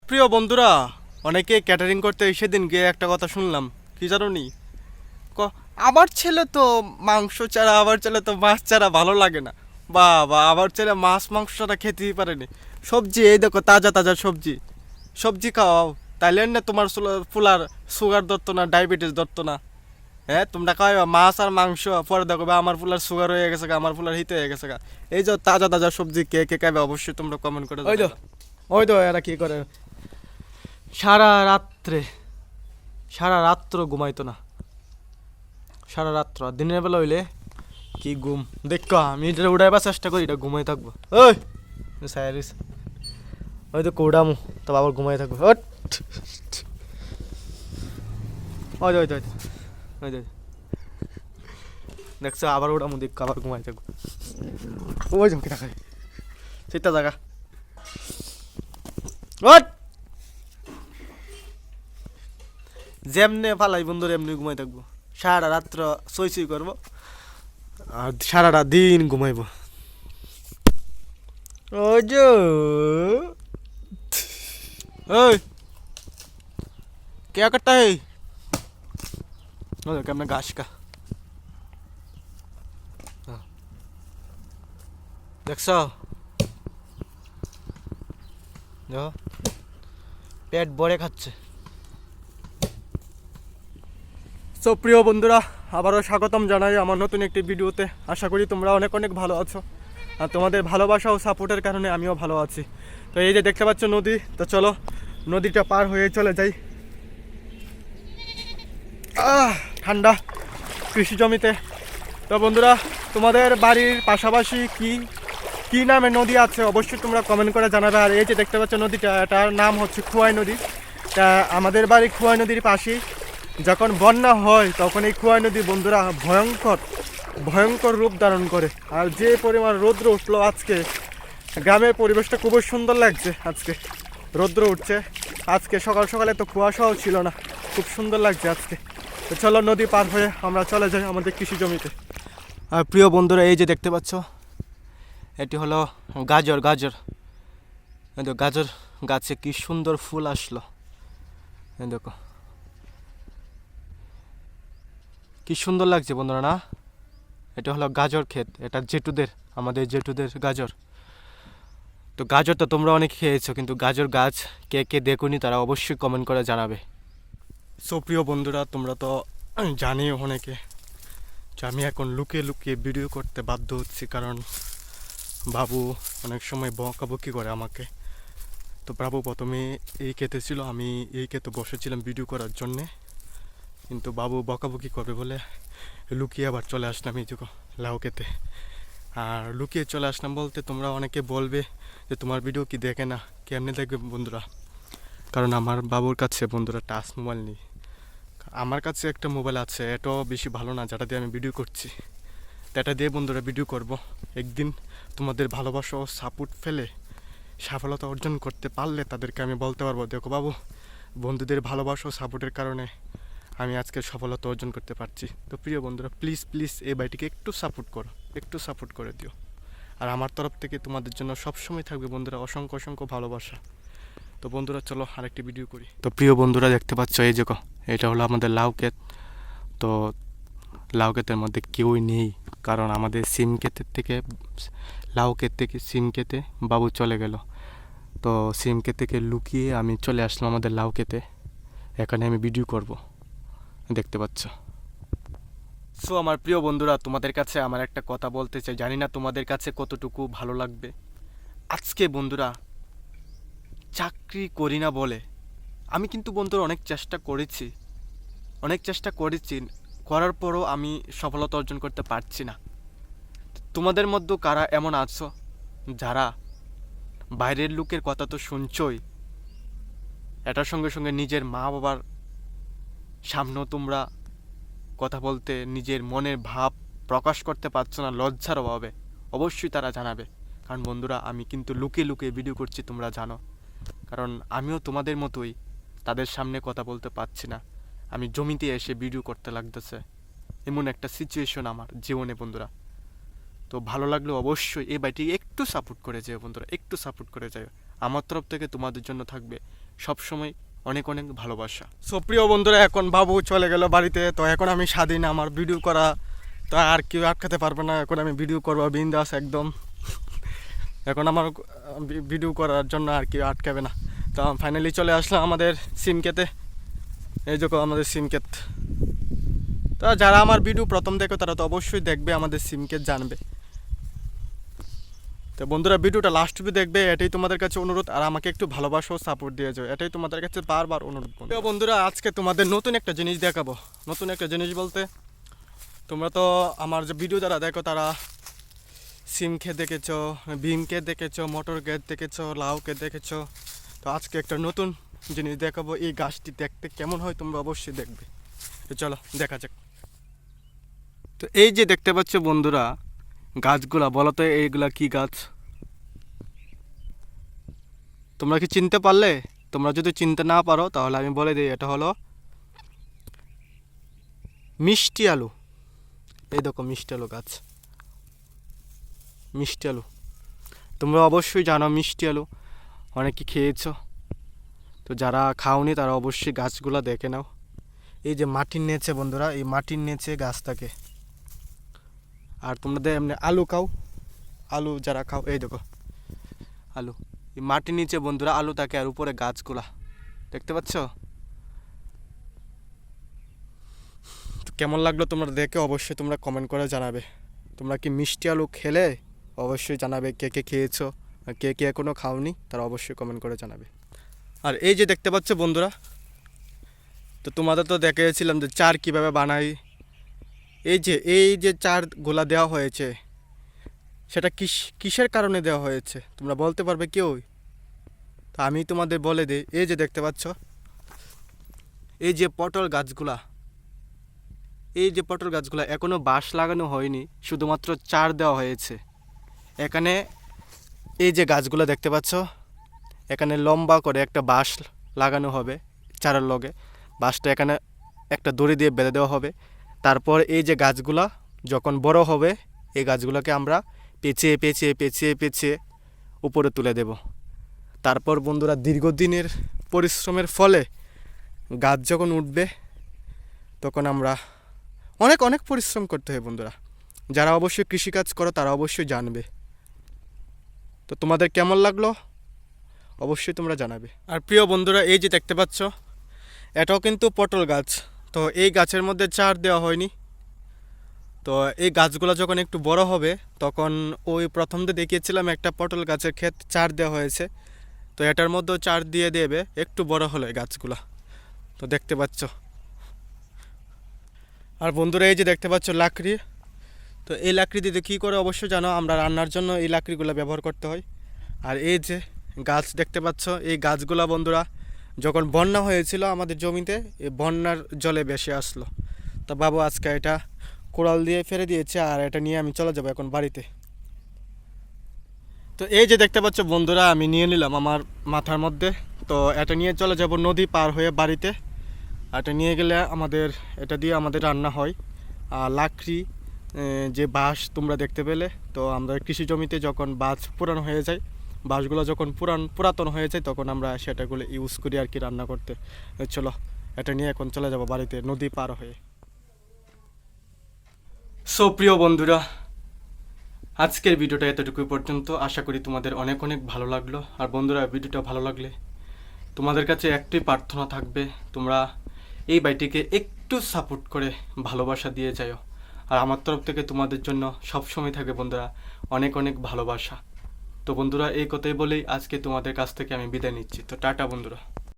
প্রিয় বন্ধুরা, অনেকে ক্যাটারিং করতে সেদিন গিয়ে একটা কথা শুনলাম, কি জানো নি? আমার ছেলে তো মাংস ছাড়া, আমার ছেলে তো মাছ ছাড়া ভালো লাগে না। বা আমার ছেলে মাছ মাংস ছাড়া খেতেই পারেনি। সবজি এই দেখো, তাজা তাজা সবজি। সবজি খাওয়াও, তাইলে না তোমার ফুলার সুগার ধরতো না, ডায়াবেটিস ধরতো না। হ্যাঁ, তোমরা খাওয়াইবা মাছ আর মাংস, পরে দেখো বা আমার ফুলার সুগার হয়ে গেছে গা, আমার ফুলার হিট হয়ে গেছে গা। এই যে তাজা তাজা সবজি কে কে খাবে অবশ্যই তোমরা কমেন্ট করে ওই তো জানাবা। ওই তো এরা কি করে, সারা রাত্রে সারা রাত্র ঘুমাইতো না। সারা রাত্র আর দিনের বেলা হইলে কি ঘুম দেখ, আমি এটা উড়াইবার চেষ্টা করি, এটা ঘুমাই থাকবো। ওই সাইরিস, ওই তো কৌড়ামু, তো আবার ঘুমাই থাকবো। ওট ওই তো ওই তো ওই তো ওই তো দেখছো, আবার উড়ামু, দেখ আবার ঘুমাই থাকবো। ওই ঝুঁকি টাকা সেটা জায়গা। ওট যেমনে ফালাই বন্ধুর এমনি ঘুমাই থাকবো। সারা রাত্র সই সই করবো আর সারাটা দিন ঘুমাইবো। ওই যে ওই क्या करता है? কেমন ঘাস কা দেখছ, দেখো পেট ভরে খাচ্ছে। সো প্রিয় বন্ধুরা, আবারও স্বাগতম জানাই আমার নতুন একটি ভিডিওতে। আশা করি তোমরা অনেক অনেক ভালো আছো, আর তোমাদের ভালোবাসা ও সাপোর্টের কারণে আমিও ভালো আছি। তো এই যে দেখতে পাচ্ছ নদী, তো চলো নদীটা পার হয়ে চলে যাই। ঠান্ডা কৃষি জমিতে। তো বন্ধুরা, তোমাদের বাড়ির পাশাপাশি কি কি নামে নদী আছে অবশ্যই তোমরা কমেন্ট করে জানাবে। আর এই যে দেখতে পাচ্ছ নদীটা, এটার নাম হচ্ছে খোয়াই নদী। তা আমাদের বাড়ি খোয়াই নদীর পাশেই। যখন বন্যা হয় তখন এই খোয়াই নদী বন্ধুরা ভয়ঙ্কর ভয়ঙ্কর রূপ ধারণ করে। আর যে পরিমাণ রৌদ্র উঠলো আজকে, গ্রামের পরিবেশটা খুবই সুন্দর লাগছে। আজকে রৌদ্র উঠছে, আজকে সকাল সকালে তো কুয়াশাও ছিল না, খুব সুন্দর লাগছে আজকে। তো চলো নদী পার হয়ে আমরা চলে যাই আমাদের কৃষি জমিতে। আর প্রিয় বন্ধুরা, এই যে দেখতে পাচ্ছ, এটি হলো গাজর। গাজর, এই দেখো গাজর গাছে কি সুন্দর ফুল আসলো। এই দেখো কি সুন্দর লাগছে বন্ধুরা না? এটা হলো গাজর ক্ষেত, এটা জেঠুদের, আমাদের জেঠুদের গাজর। তো গাজর তো তোমরা অনেক খেয়েছো, কিন্তু গাজর গাছ কে কে দেখুনি তারা অবশ্যই কমেন্ট করে জানাবে। সো প্রিয় বন্ধুরা, তোমরা তো জানিও অনেকে যে আমি এখন লুকিয়ে লুকিয়ে ভিডিও করতে বাধ্য হচ্ছি, কারণ বাবু অনেক সময় বকাবকি করে আমাকে। তো বাবু প্রথমে এই ক্ষেতে ছিল, আমি এই ক্ষেতে বসেছিলাম ভিডিও করার জন্যে, কিন্তু বাবু বকাবকি করবে বলে লুকিয়ে আবার চলে আসলাম এই যুগ লাউ খেতে। আর লুকিয়ে চলে আসলাম বলতে তোমরা অনেকে বলবে যে তোমার ভিডিও কি দেখে না, কেমনে দেখবে বন্ধুরা? কারণ আমার বাবুর কাছে বন্ধুরা টাচ মোবাইল নেই। আমার কাছে একটা মোবাইল আছে, এটাও বেশি ভালো না, যেটা দিয়ে আমি ভিডিও করছি। তো এটা দিয়ে বন্ধুরা ভিডিও করব। একদিন তোমাদের ভালোবাসা ও সাপোর্ট ফেলে সফলতা অর্জন করতে পারলে তাদেরকে আমি বলতে পারবো, দেখো বাবু, বন্ধুদের ভালোবাসা ও সাপোর্টের কারণে আমি আজকে সফলতা অর্জন করতে পারছি। তো প্রিয় বন্ধুরা, প্লিজ প্লিজ এই বাড়িটিকে একটু সাপোর্ট করো, একটু সাপোর্ট করে দিও। আর আমার তরফ থেকে তোমাদের জন্য সবসময় থাকবে বন্ধুরা অসংখ্য অসংখ্য ভালোবাসা। তো বন্ধুরা চলো আরেকটি ভিডিও করি। তো প্রিয় বন্ধুরা, দেখতে পাচ্ছ এই যে এটা হলো আমাদের লাউ ক্ষেত। তো লাউ ক্ষেতের মধ্যে কেউই নেই, কারণ আমাদের সিম ক্ষেতের থেকে, লাউ ক্ষেত থেকে সিম ক্ষেতে বাবু চলে গেল। তো সিম ক্ষেত থেকে লুকিয়ে আমি চলে আসলাম আমাদের লাউ ক্ষেতে, এখানে আমি ভিডিও করব, দেখতে পাচ্ছ। সো আমার প্রিয় বন্ধুরা, তোমাদের কাছে আমার একটা কথা বলতে চাই, জানি না তোমাদের কাছে কতটুকু ভালো লাগবে। আজকে বন্ধুরা চাকরি করি না বলে আমি কিন্তু বন্ধুরা অনেক চেষ্টা করেছি, করার পরও আমি সফলতা অর্জন করতে পারছি না। তোমাদের মধ্যে কারা এমন আছো যারা বাইরের লোকের কথা তো শুনছই, এটার সঙ্গে সঙ্গে নিজের মা বাবার সামনেও তোমরা কথা বলতে, নিজের মনের ভাব প্রকাশ করতে পারছো না লজ্জার অভাবে? অবশ্যই তারা জানাবে। কারণ বন্ধুরা আমি কিন্তু লুকিয়ে লুকিয়ে ভিডিও করছি, তোমরা জানো। কারণ আমিও তোমাদের মতোই তাদের সামনে কথা বলতে পারছি না, আমি জমিতে এসে ভিডিও করতে লাগতেছে, এমন একটা সিচুয়েশন আমার জীবনে বন্ধুরা। তো ভালো লাগলে অবশ্যই এই বাড়িটি একটু সাপোর্ট করে যাও বন্ধুরা, একটু সাপোর্ট করে যাও। আমার তরফ থেকে তোমাদের জন্য থাকবে সবসময় অনেক অনেক ভালোবাসা। সো প্রিয় বন্ধুরা, এখন বাবু চলে গেল বাড়িতে, তো এখন আমি স্বাধীন, আমার ভিডিও করা তো আর কেউ আটকাতে পারবে না। এখন আমি ভিডিও করবো বিন্দাস একদম। এখন আমার ভিডিও করার জন্য আর কেউ আটকাবে না। তো ফাইনালি চলে আসলাম আমাদের সিমকেতে। এই দেখো আমাদের সিমকেত। তো যারা আমার ভিডিও প্রথম দেখো তারা তো অবশ্যই দেখবে, আমাদের সিমকেত জানবে। তো বন্ধুরা, ভিডিওটা লাস্ট অবধি দেখবে, এটাই তোমাদের কাছে অনুরোধ। আর আমাকে একটু ভালোবাসা ও সাপোর্ট দিয়ে যাও, এটাই তোমাদের কাছে বারবার অনুরোধ। বন্ধুরা, আজকে তোমাদের নতুন একটা জিনিস দেখাবো। নতুন একটা জিনিস বলতে, তোমরা তো আমার যে ভিডিও যারা দেখো তারা সিম ক্ষেত দেখেছো, বিম ক্ষেত দেখেছো, মটর ক্ষেত দেখেছো, লাউ ক্ষেত দেখেছো। তো আজকে একটা নতুন জিনিস দেখাবো। এই গাছটি দেখতে কেমন হয় তোমরা অবশ্যই দেখবে। তো চলো দেখা যাক। তো এই যে দেখতে পাচ্ছ বন্ধুরা গাছগুলা, বলো তো এইগুলা কি গাছ? তোমরা কি চিনতে পারলে? তোমরা যদি চিনতে না পারো তাহলে আমি বলে দিই, এটা হলো মিষ্টি আলু। এই দেখো মিষ্টি আলু গাছ, মিষ্টি আলু। তোমরা অবশ্যই জানো মিষ্টি আলু, অনেকে খেয়েছো। তো যারা খাওনি তারা অবশ্যই গাছগুলো দেখে নাও। এই যে মাটির নিচে বন্ধুরা, এই মাটির নিচে গাছ থাকে। আর তোমরা এমনি আলু খাও, আলু যারা খাও, এই দেখো আলু, এই মাটির নিচে বন্ধুরা আলু থাকে, আর উপরে গাছগুলা দেখতে পাচ্ছ। তো কেমন লাগলো তোমরা দেখে অবশ্যই তোমরা কমেন্ট করে জানাবে। তোমরা কি মিষ্টি আলু খেলে অবশ্যই জানাবে, কে কে খেয়েছো, আর কে কে এখনও খাওনি তারা অবশ্যই কমেন্ট করে জানাবে। আর এই যে দেখতে পাচ্ছ বন্ধুরা, তো তোমাদের তো দেখিয়েছিলাম যে চার কীভাবে বানাই। এই যে চারগুলা দেওয়া হয়েছে, সেটা কিসের কারণে দেওয়া হয়েছে তোমরা বলতে পারবে কেউ? তো আমি তোমাদের বলে দিই। এই যে দেখতে পাচ্ছ, এই যে পটল গাছগুলা, এই যে পটল গাছগুলা এখনও বাঁশ লাগানো হয়নি, শুধুমাত্র চার দেওয়া হয়েছে এখানে। এই যে গাছগুলো দেখতে পাচ্ছ, এখানে লম্বা করে একটা বাঁশ লাগানো হবে চারের লগে। বাঁশটা এখানে একটা দড়ি দিয়ে বেঁধে দেওয়া হবে। তারপর এই যে গাছগুলা যখন বড় হবে, এই গাছগুলোকে আমরা পেঁচিয়ে পেঁচিয়ে পেঁচিয়ে পেঁচিয়ে উপরে তুলে দেব। তারপর বন্ধুরা, দীর্ঘদিনের পরিশ্রমের ফলে গাছ যখন উঠবে তখন আমরা অনেক অনেক পরিশ্রম করতে হয় বন্ধুরা। যারা অবশ্যই কৃষিকাজ করো তারা অবশ্যই জানবে। তো তোমাদের কেমন লাগলো অবশ্যই তোমরা জানাবে। আর প্রিয় বন্ধুরা, এই যে দেখতে পাচ্ছ, এটাও কিন্তু পটল গাছ। তো এই গাছের মধ্যে চার দেওয়া হয়নি। তো এই গাছগুলো যখন একটু বড় হবে তখন ওই প্রথম দিয়ে দেখিয়েছিলাম একটা পটল গাছের ক্ষেত চার দেওয়া হয়েছে, তো এটার মধ্যেও চার দিয়ে দেবে একটু বড় হলে গাছগুলো। তো দেখতে পাচ্ছ। আর বন্ধুরা, এই যে দেখতে পাচ্ছ লাকড়ি। তো এই লাকড়ি দিয়ে কী করে অবশ্যই জানো, আমরা রান্নার জন্য এই লাকড়িগুলো ব্যবহার করতে হয়। আর এই যে গাছ দেখতে পাচ্ছ, এই গাছগুলা বন্ধুরা যখন বন্যা হয়েছিল আমাদের জমিতে, এই বন্যার জলে ভেসে আসলো। তো বাবু আজকে এটা কোড়াল দিয়ে ফেলে দিয়েছে, আর এটা নিয়ে আমি চলে যাবো এখন বাড়িতে। তো এই যে দেখতে পাচ্ছ বন্ধুরা, আমি নিয়ে নিলাম আমার মাথার মধ্যে। তো এটা নিয়ে চলে যাব নদী পার হয়ে বাড়িতে। এটা নিয়ে গেলে এটা দিয়ে আমাদের রান্না হয়। আর লাকড়ি, যে বাঁশ তোমরা দেখতে পেলে, তো আমরা কৃষি জমিতে যখন বাঁশ পুরানো হয়ে যায়, বাঁশগুলো যখন পুরাতন হয়ে যায় তখন আমরা সেটাগুলো ইউজ করি আর কি রান্না করতে। চলো এটা নিয়ে এখন চলে যাব বাড়িতে নদী পার হয়ে। সো প্রিয় বন্ধুরা, আজকের ভিডিওটা এতটুকুই পর্যন্ত। আশা করি তোমাদের অনেক অনেক ভালো লাগলো। আর বন্ধুরা, ভিডিওটা ভালো লাগলে তোমাদের কাছে একটাই প্রার্থনা থাকবে, তোমরা এই ভাইটিকে একটু সাপোর্ট করে ভালোবাসা দিয়ে যাও। আর আমার তরফ থেকে তোমাদের জন্য সবসময় থাকে বন্ধুরা অনেক অনেক ভালোবাসা। তো বন্ধুরা, এই কথাই বলেই আজকে তোমাদের কাছ থেকে আমি বিদায় নিচ্ছি। তো টাটা বন্ধুরা।